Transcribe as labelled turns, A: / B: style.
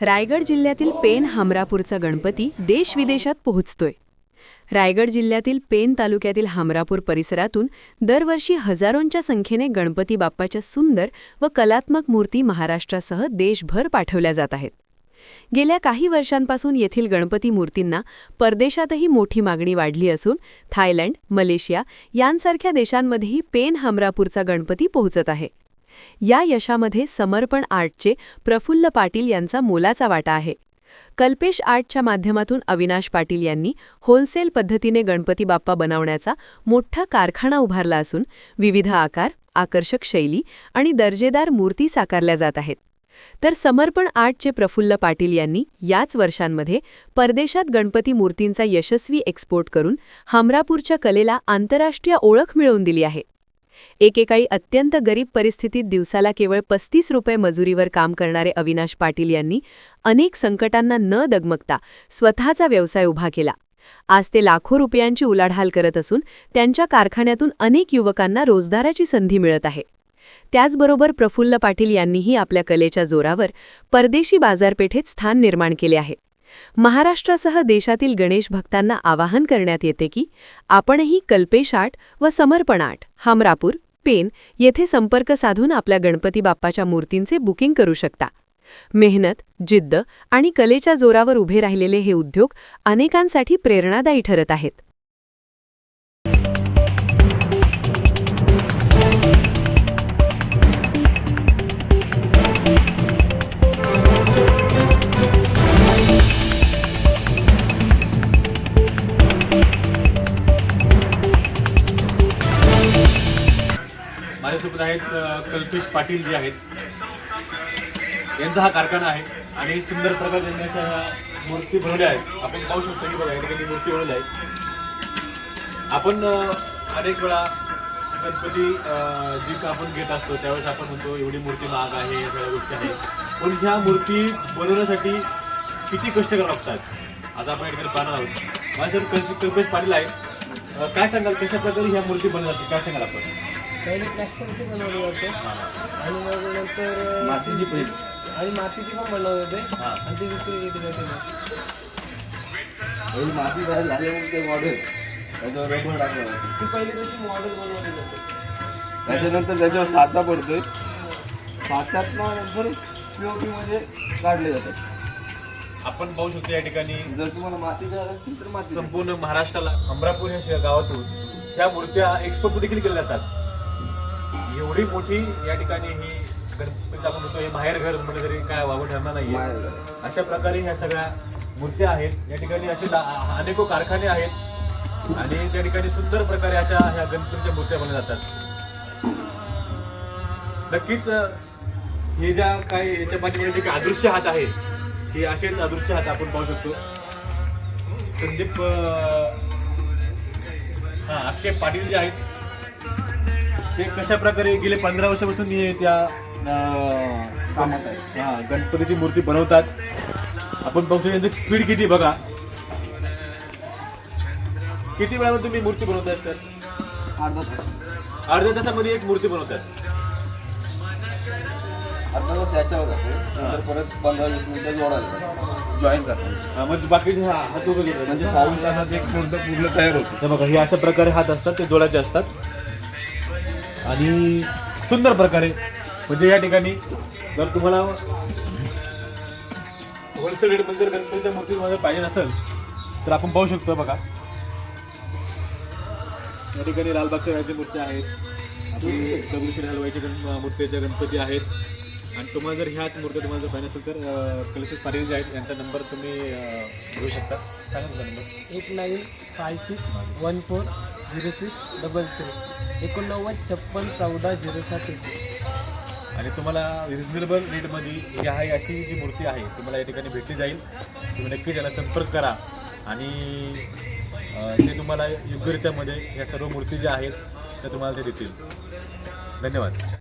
A: रायगड जिल्ह्यातील पेन हमरापूरचा गणपती देशविदेशात पोहोचतोय। रायगड जिल्ह्यातील पेन तालुक्यातील हमरापूर परिसरातून दरवर्षी हजारोंच्या संख्येने गणपती बाप्पाच्या सुंदर व कलात्मक मूर्ती महाराष्ट्रासह देशभर पाठवल्या जात आहेत। गेल्या काही वर्षांपासून येथील गणपती मूर्तींना परदेशातही मोठी मागणी वाढली असून थायलंड, मलेशिया यांसारख्या देशांमध्येही पेन हमरापूरचा गणपती पोहोचत आहे। या यशामध्ये समर्पण आर्टचे प्रफुल्ल पाटील यांचा मोलाचा वाटा आहे। कल्पेश आर्टच्या माध्यमातून अविनाश पाटील यांनी होलसेल पद्धतीने गणपती बाप्पा बनवण्याचा मोठा कारखाना उभारला असून विविध आकार, आकर्षक शैली आणि दर्जेदार मूर्ती साकारल्या जात आहेत। तर समर्पण आर्टचे प्रफुल्ल पाटील यांनी याच वर्षांमध्ये परदेशात गणपती मूर्तींचा यशस्वी एक्सपोर्ट करून हमरापूरच्या कलेला आंतरराष्ट्रीय ओळख मिळवून दिली आहे। एकेकाळी अत्यंत गरीब परिस्थितीत दिवसाला केवळ 35 रुपये मजुरीवर काम करणारे अविनाश पाटील यांनी अनेक संकटांना न डगमगता स्वतःचा व्यवसाय उभा केला। आज ते लाखो रुपयांची उलाढाल करत असून त्यांच्या कारखान्यातून अनेक युवकांना रोजगाराची संधी मिळत आहे। त्याचबरोबर प्रफुल्ल पाटील यांनीही आपल्या कलेच्या जोरावर परदेशी बाजारपेठेत स्थान निर्माण केले आहे। महाराष्ट्रासह देशातील गणेश भक्तांना आवाहन करण्यात येते की आपणही कल्पेश आर्ट व समर्पण आर्ट हमरापूर, पेन येथे संपर्क साधून आपल्या गणपती बाप्पाच्या मूर्तींचे बुकिंग करू शकता। मेहनत, जिद्द आणि कलेच्या जोरावर उभे राहिलेले हे उद्योग अनेकांसाठी प्रेरणादायी ठरत आहेत।
B: माझ्यासोबत आहेत कल्पेश पाटील जे आहेत, यांचा हा कारखाना आहे आणि सुंदर प्रकारे त्यांनी अशा मूर्ती बनवल्या आहेत। आपण पाहू शकतो की बघा या ठिकाणी मूर्ती बनवली आहे। आपण अनेक वेळा गणपती जी का आपण घेत असतो त्यावेळेस आपण म्हणतो एवढी मूर्ती महाग आहे, या सगळ्या गोष्टी आहेत, पण ह्या मूर्ती बनवण्यासाठी किती कष्ट करावे लागतात आज आपण या ठिकाणी पाहणार आहोत। माझ्यासोबत कल्पेश पाटील आहेत। काय सांगाल कशा प्रकारे ह्या मूर्ती बनवल्या जातात, काय सांगाल आपण?
C: पहिले प्लॅस्टरची बनवली जाते आणि मग नंतर
B: मातीची
C: मातीची पण बनवली जाते आणि ती विक्री केली जाते।
D: पहिली माती तयार झाल्यावर ते मॉडेल त्याच्यावर रबर टाकलं जातं।
C: ती पहिली कशी मॉडेल बनवली जाते,
D: त्याच्यानंतर त्याच्यावर साचा पडतोय, साच्यातनं नंतर POP मध्ये काढले जातात।
B: आपण पाहू शकतो या ठिकाणी
D: जर तुम्हाला माती करायला असेल तर माती
B: संपूर्ण महाराष्ट्राला हमरापूर ह्या गावातून ह्या मूर्त्या एक्सपोर्ट देखील केल्या जातात। एवढी मोठी या ठिकाणी ही गणपती आपण म्हणतो हे माहेरघर म्हणजे तरी काय वावं ठरणार नाहीये। अशा प्रकारे ह्या सगळ्या मूर्त्या आहेत। या ठिकाणी असे अनेको कारखाने आहेत आणि त्या ठिकाणी सुंदर प्रकारे अशा ह्या गणपतीच्या मूर्त्या बनवल्या जातात। नक्कीच हे ज्या काय याच्या पाठीमागे जे काही अदृश्य हात आहे हे असेच अदृश्य हात आपण पाहू शकतो। संदीप अक्षय पाटील जे आहेत ते कशा प्रकारे गेले 15 वर्षापासून हे त्या
D: कामात आहे।
B: गणपतीची मूर्ती बनवतात। आपण पाहू शकतो यांची स्पीड किती बघा। किती वेळामध्ये तुम्ही मूर्ती बनवताय सर?
D: अर्धा तास।
B: अर्ध्या तासामध्ये एक मूर्ती बनवतात।
D: अर्धा तास याच्यावर जातो, नंतर परत 15-20 मिनिटं जोडायला जॉईन करतात।
B: म्हणजे बाकीचे हात वगैरे
D: म्हणजे पाऊण तासात एक मूर्त पूर्ण तयार होते।
B: बघा हे अशा प्रकारे हात असतात ते जोडायचे असतात आणि सुंदर प्रकारे म्हणजे या ठिकाणी जर तुम्हाला होलसेल रेटमध्ये जर गणपतीच्या मूर्ती तुम्हाला पाहिजे नसेल तर आपण पाहू शकतो बघा या ठिकाणी लालबागच्या राजाच्या मूर्त्या आहेत, दगडूशेठ हलवाईच्या मूर्तीच्या गणपती आहेत आणि तुम्हाला जर ह्याच मूर्त्या तुम्हाला जर पाहिजे असेल तर कल्पेश पाटील जे आहेत यांचा नंबर तुम्ही घेऊ शकता। सांगा तुमचा नंबर।
C: 8956140633 89561407
B: आणि तुम्हाला रिजनेबल रेटमध्ये ही आहे अशी जी मूर्ती आहे तुम्हाला या ठिकाणी भेटली जाईल। तुम्ही नक्की त्याला संपर्क करा आणि ते तुम्हाला योग्यरित्यामध्ये या सर्व मूर्ती ज्या आहेत त्या तुम्हाला ते देतील। धन्यवाद।